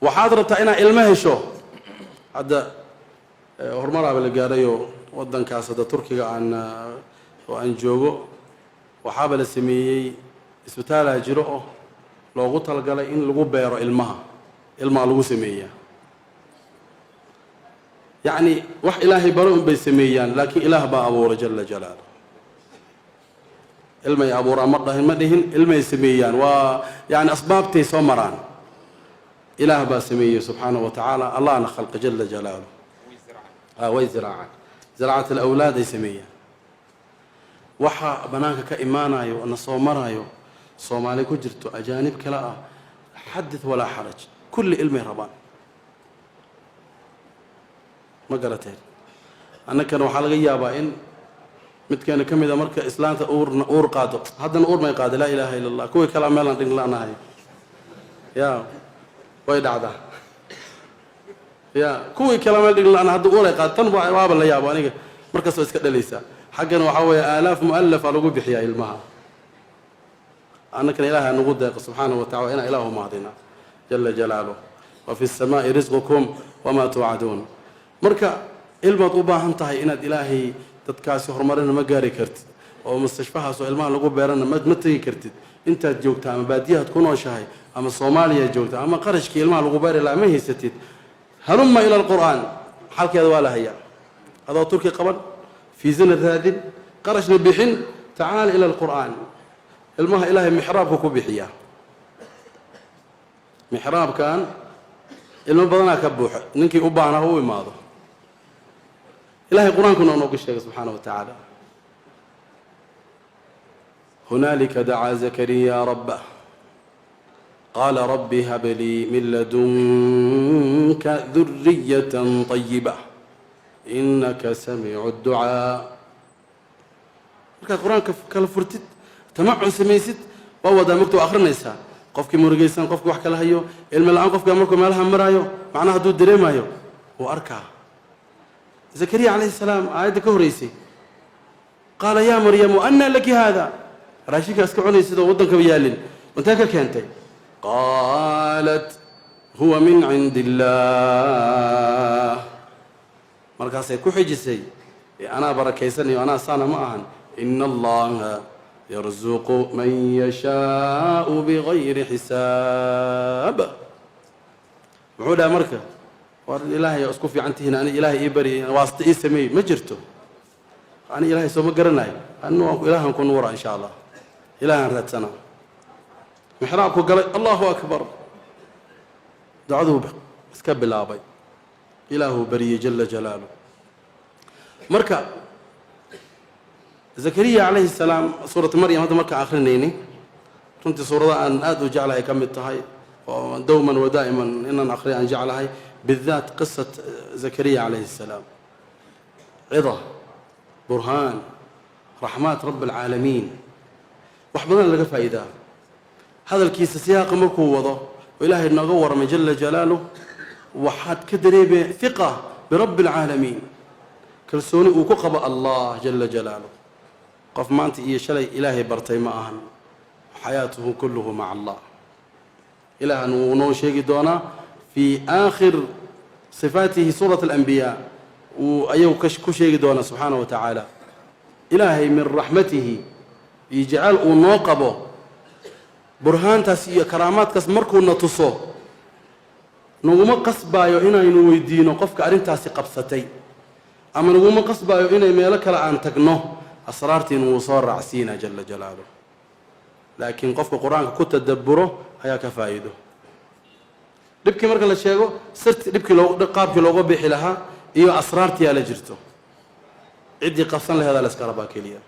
waxaad rabtaa inaad ilmo hesho hadda horumaraaba la gaarayo waddankaas hadda turkiga aan joogo waxaaba la sameeyey isbitaalaa jiro oo loogu talagalay in lagu beero ilmaha lagu sameeyaa yacni wax ilaahay baro un bay sameeyaan laakiin ilaah baa abuuray jalla jalaaluh ilmay abuuraa ma dhihin ilmay sameeyaan waa yani asbaabtay soo maraan ilaah baa sameeyey subxaanahu wa tacaala allahna khalqa jalla jalaaluh way ziraacat alawlaad ay sameeyaan waxa banaanka ka imaanayo na soo marayo soomaali ku jirto ajaanib kale ah xadith walaa xaraj kulli ilmay rabaan ma garateen annagana waxaa laga yaabaa in midkeena ka mid a marka islaanta uur qaado haddana uur may qaado laa ilaaha illa allah kuwii kale meelaan dhig la'nahay ya way dhacdaa ya kuwii kale meel dhig la'na hadda uuray qaado tan waaba la yaabo aniga markaas waa iska dhalaysaa xaggana waxaa weeye aalaaf mu'alafa lagu bixiyaa ilmaha annagana ilaaha nagu deeqo subxaanahu wa tacala inaan ilaahu mahdina jalla jalaaluh wa fi الsamaa'i risqukum wamaa tuucaduun marka ilmaad u baahan tahay inaad ilaahay dadkaasi horumarina ma gaari kartid oo mustashfahaas oo ilmaha lagu beerana ma tegi kartid intaad joogta ama baadiyahaad ku nooshahay ama soomaaliya joogta ama qarashkii ilmaha lagu beeri lahaa ma haysatid halumma ila alqur'aan xalkeeda waa la hayaa adoo turki qaban fiisana raadin qarashna bixin tacaal ila alqur'aan ilmaha ilaahay mixraabka ku bixiyaa mixraabkan ilmo badanaa ka buuxa ninkii u baahnaa u imaado ilaahay qur-aankuna noogu sheegay subxaana wa tacaala hunaalika dacaa zakariya rabbah qaala rabbi hab lii min ladunka duriyatan طayiba inaka samiicu ducaa markaad qur-aanka kala furtid tamacun samaysid waa wadaa mogta waa akhrinaysaa qofkii murugaysan qofkii wax kala hayo ilmi la-aan qofka markuu meelaha maraayo macnaha hadduu dareemayo wuu arkaa zakariya calayhi salaam aayadda ka horreysay qaala yaa maryamu annaa laki haada raashinkaa iska cunaysid oo waddankaba yaalin intee ka keentay qaalat huwa min cindi illaah markaasay ku xijisay anaa barakaysanayo anaa saana ma ahan ina allaha yarzuqu man yashaau bigayri xisaab muxuu dhaha marka war ilaahay isku fiican tihiin ani ilaahay ii bari waasta ii sameey ma jirto ani ilaahay soo ma garanayo anu ilaahan ku nuura insha allah ilaahan raadsana mixraabku galay allahu akbar ducaduu iska bilaabay ilaahuu bariyey jalla jalaaluh marka zakariya calayhi salaam suuratu maryam hadda markaan akhrinayni runtii suurada aan aad u jeclahay ka mid tahay oo dowman wa daa'iman inaan akhriya aan jeclahay بالذات قصة زكريا عليه السلام عظة برهان رحمات رب العالمين وحبنا لقى فائدة هذا الكيس سياق مركو وضع وإلهي نغور من جل جلاله وحد كدري بثقة برب العالمين كرسوني وكقب الله جل جلاله قف ما أنت إيه شلي إلهي برتي معهن حياته كله مع الله إله نو شيء دونا في آخر صفاته سورة الأنبياء وأيو كشيء دونا سبحانه وتعالى إلهي من رحمته يجعل ونوقبه برهان تاسي كرامات كاس مركو نتصو نغم قصبايو إنا إنو يدينو قفك أرين تاسي قبستي أما نغم قصبايو إنا ميلك لأن تقنو أسرارتي نوصار رعسينا جل جلاله لكن قفك قرآن كنت تدبره هيا كفايده dhibkii marka la sheego sirti qaabkii looga bixi lahaa iyo asraartii la jirto cidii qabsan lahayd la iska rabaa kaliya